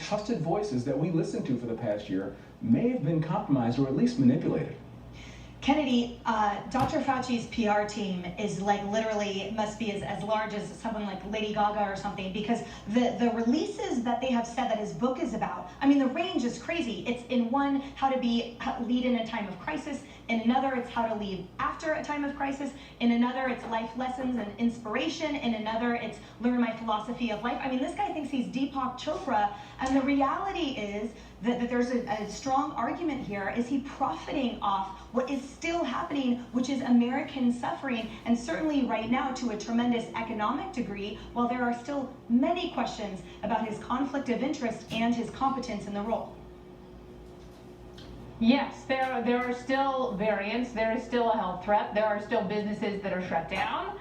trusted voices that we listened to for the past year may have been compromised or at least manipulated. Kennedy, Dr. Fauci's PR team is like literally must be as large as someone like Lady Gaga or something, because the releases that they have said that his book is about, I mean, the range is crazy. It's in one, how to lead in a time of crisis. In another, it's how to lead after a time of crisis. In another, it's life lessons and inspiration. In another, it's learn my philosophy of life. I mean, this guy thinks he's Deepak Chopra, and the reality is that there's a strong argument here. Is he profiting off what is still happening, which is American suffering, and certainly right now to a tremendous economic degree, while there are still many questions about his conflict of interest and his competence in the role? Yes, there are still variants. There is still a health threat. There are still businesses that are shut down.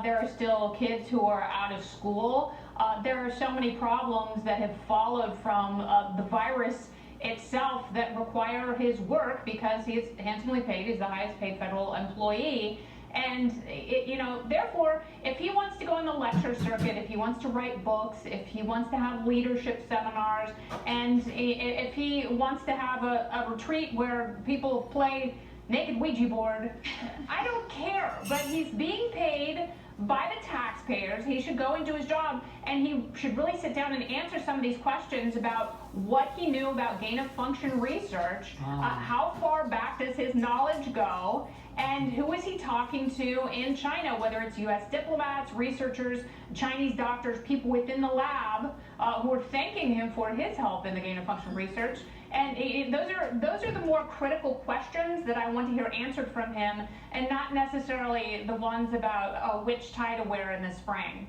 There are still kids who are out of school. There are so many problems that have followed from the virus itself that require his work, because he is handsomely paid. He's the highest paid federal employee. And, therefore, if he wants to go on the lecture circuit, if he wants to write books, if he wants to have leadership seminars, and if he wants to have a retreat where people play naked Ouija board, I don't care. But he's being paid by the taxpayers. He should go and do his job, and he should really sit down and answer some of these questions about what he knew about gain-of-function research, how far back does his knowledge go, and who is he talking to in China, whether it's U.S. diplomats, researchers, Chinese doctors, people within the lab who are thanking him for his help in the gain-of-function research. And those are the more critical questions that I want to hear answered from him, and not necessarily the ones about which tie to wear in the spring.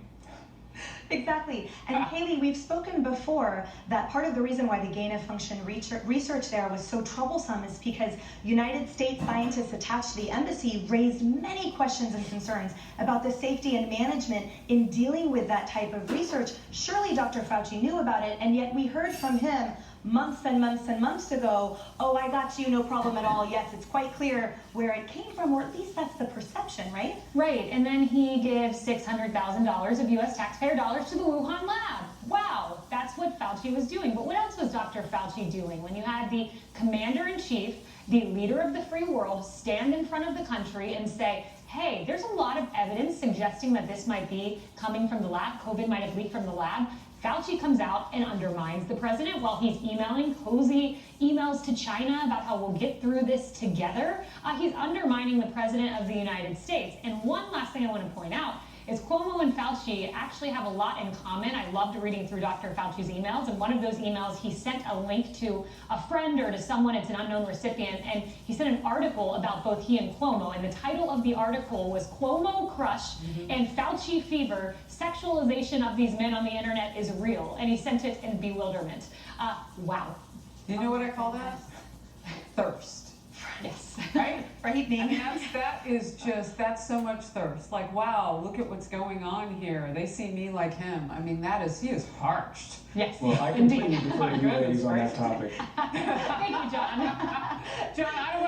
Exactly. And Haley, we've spoken before that part of the reason why the gain-of-function research there was so troublesome is because United States scientists attached to the embassy raised many questions and concerns about the safety and management in dealing with that type of research. Surely Dr. Fauci knew about it, and yet we heard from him months and months and months ago, oh, I got you, no problem at all. Yes, it's quite clear where it came from, or at least that's the perception, right? Right, and then he gives $600,000 of U.S. taxpayer dollars to the Wuhan lab. Wow, that's what Fauci was doing. But what else was Dr. Fauci doing when you had the commander-in-chief, the leader of the free world, stand in front of the country and say, hey, there's a lot of evidence suggesting that this might be coming from the lab, COVID might have leaked from the lab. Fauci comes out and undermines the president while he's emailing cozy emails to China about how we'll get through this together. He's undermining the president of the United States. And one last thing I want to point out is Cuomo and Fauci actually have a lot in common. I loved reading through Dr. Fauci's emails, and one of those emails he sent a link to a friend or to someone, it's an unknown recipient, and he sent an article about both he and Cuomo, and the title of the article was Cuomo Crush and Fauci Fever, Sexualization of These Men on the Internet is Real, and he sent it in bewilderment. Wow. You know what I call that? Thirst. Yes. Right? Frightening. I mean, that's so much thirst. Like, wow, look at what's going on here. They see me like him. I mean, he is parched. Yes. Well, I completely defer to you ladies on that topic. Thank you, John. John, I don't want